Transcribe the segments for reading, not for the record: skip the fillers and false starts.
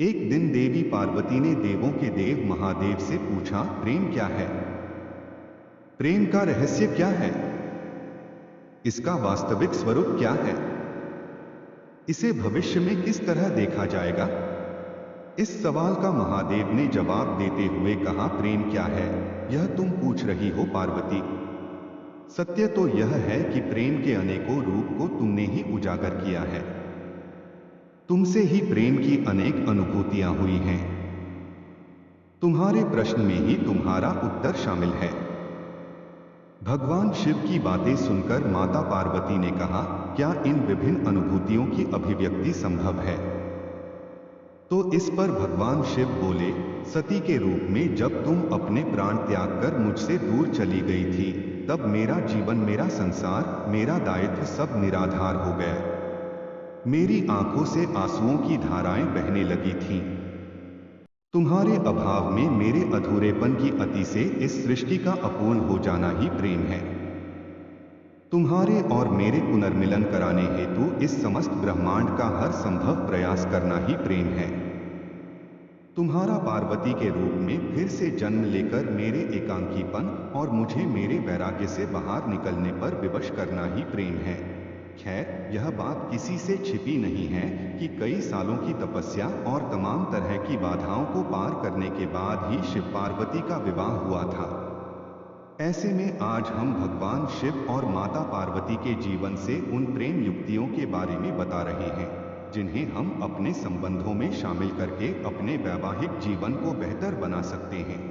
एक दिन देवी पार्वती ने देवों के देव महादेव से पूछा, प्रेम क्या है? प्रेम का रहस्य क्या है? इसका वास्तविक स्वरूप क्या है? इसे भविष्य में किस तरह देखा जाएगा? इस सवाल का महादेव ने जवाब देते हुए कहा, प्रेम क्या है यह तुम पूछ रही हो पार्वती। सत्य तो यह है कि प्रेम के अनेकों रूप को तुमने ही उजागर किया है। तुमसे ही प्रेम की अनेक अनुभूतियां हुई हैं। तुम्हारे प्रश्न में ही तुम्हारा उत्तर शामिल है। भगवान शिव की बातें सुनकर माता पार्वती ने कहा, क्या इन विभिन्न अनुभूतियों की अभिव्यक्ति संभव है? तो इस पर भगवान शिव बोले, सती के रूप में जब तुम अपने प्राण त्याग कर मुझसे दूर चली गई थी, तब मेरा जीवन, मेरा संसार, मेरा दायित्व सब निराधार हो गया। मेरी आंखों से आंसुओं की धाराएं बहने लगी थीं। तुम्हारे अभाव में मेरे अधूरेपन की अति से इस सृष्टि का अपूर्ण हो जाना ही प्रेम है। तुम्हारे और मेरे पुनर्मिलन कराने हेतु इस समस्त ब्रह्मांड का हर संभव प्रयास करना ही प्रेम है। तुम्हारा पार्वती के रूप में फिर से जन्म लेकर मेरे एकांकीपन और मुझे मेरे वैराग्य से बाहर निकलने पर विवश करना ही प्रेम है। खैर, यह बात किसी से छिपी नहीं है कि कई सालों की तपस्या और तमाम तरह की बाधाओं को पार करने के बाद ही शिव पार्वती का विवाह हुआ था। ऐसे में आज हम भगवान शिव और माता पार्वती के जीवन से उन प्रेम युक्तियों के बारे में बता रहे हैं, जिन्हें हम अपने संबंधों में शामिल करके अपने वैवाहिक जीवन को बेहतर बना सकते हैं।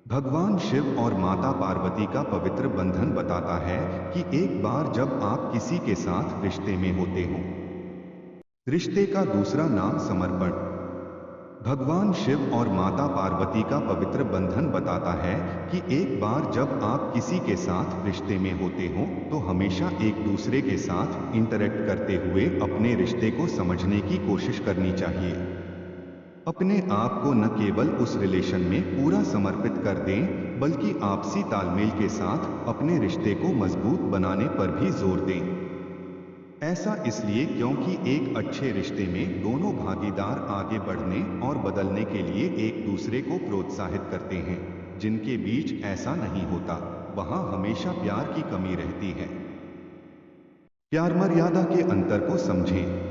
भगवान शिव और माता पार्वती का पवित्र बंधन बताता है कि एक बार जब आप किसी के साथ रिश्ते में होते हो, रिश्ते का दूसरा नाम समर्पण। भगवान शिव और माता पार्वती का पवित्र बंधन बताता है कि एक बार जब आप किसी के साथ रिश्ते में होते हो तो हमेशा एक दूसरे के साथ इंटरेक्ट करते हुए अपने रिश्ते को समझने की कोशिश करनी चाहिए। अपने आप को न केवल उस रिलेशन में पूरा समर्पित कर दें, बल्कि आपसी तालमेल के साथ अपने रिश्ते को मजबूत बनाने पर भी जोर दें। ऐसा इसलिए क्योंकि एक अच्छे रिश्ते में दोनों भागीदार आगे बढ़ने और बदलने के लिए एक दूसरे को प्रोत्साहित करते हैं। जिनके बीच ऐसा नहीं होता, वहां हमेशा प्यार की कमी रहती है। प्यार मर्यादा के अंतर को समझें।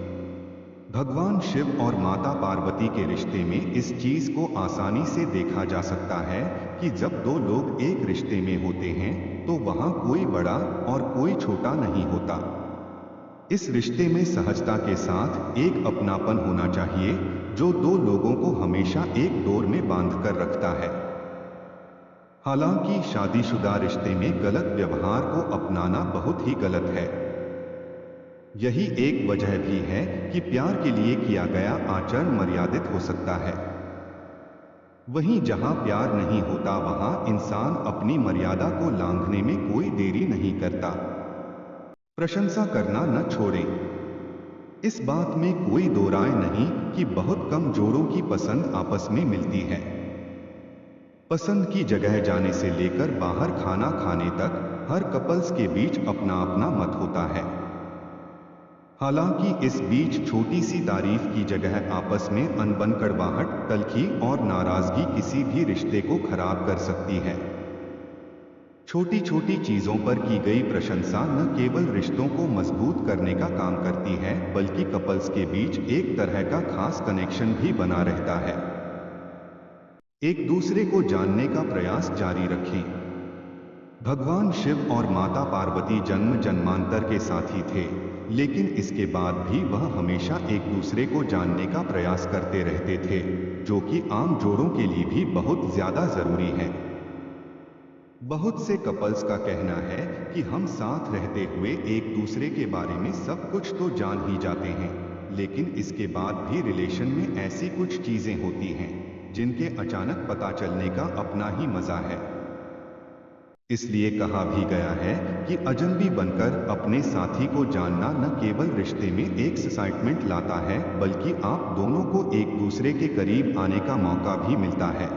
भगवान शिव और माता पार्वती के रिश्ते में इस चीज को आसानी से देखा जा सकता है कि जब दो लोग एक रिश्ते में होते हैं तो वहां कोई बड़ा और कोई छोटा नहीं होता। इस रिश्ते में सहजता के साथ एक अपनापन होना चाहिए जो दो लोगों को हमेशा एक डोर में बांधकर रखता है। हालांकि शादीशुदा रिश्ते में गलत व्यवहार को अपनाना बहुत ही गलत है। यही एक वजह भी है कि प्यार के लिए किया गया आचरण मर्यादित हो सकता है। वहीं जहां प्यार नहीं होता वहां इंसान अपनी मर्यादा को लांघने में कोई देरी नहीं करता। प्रशंसा करना न छोड़ें। इस बात में कोई दो राय नहीं कि बहुत कम जोड़ों की पसंद आपस में मिलती है। पसंद की जगह जाने से लेकर बाहर खाना खाने तक हर कपल्स के बीच अपना अपना मत होता है। हालांकि इस बीच छोटी सी तारीफ की जगह आपस में अनबन, कड़वाहट, तल्खी और नाराजगी किसी भी रिश्ते को खराब कर सकती है। छोटी छोटी चीजों पर की गई प्रशंसा न केवल रिश्तों को मजबूत करने का काम करती है, बल्कि कपल्स के बीच एक तरह का खास कनेक्शन भी बना रहता है। एक दूसरे को जानने का प्रयास जारी रखें। भगवान शिव और माता पार्वती जन्म जन्मांतर के साथी थे, लेकिन इसके बाद भी वह हमेशा एक दूसरे को जानने का प्रयास करते रहते थे, जो कि आम जोड़ों के लिए भी बहुत ज्यादा जरूरी है। बहुत से कपल्स का कहना है कि हम साथ रहते हुए एक दूसरे के बारे में सब कुछ तो जान ही जाते हैं, लेकिन इसके बाद भी रिलेशन में ऐसी कुछ चीजें होती हैं जिनके अचानक पता चलने का अपना ही मजा है। इसलिए कहा भी गया है कि अजनबी बनकर अपने साथी को जानना न केवल रिश्ते में एक एक्साइटमेंट लाता है, बल्कि आप दोनों को एक दूसरे के करीब आने का मौका भी मिलता है।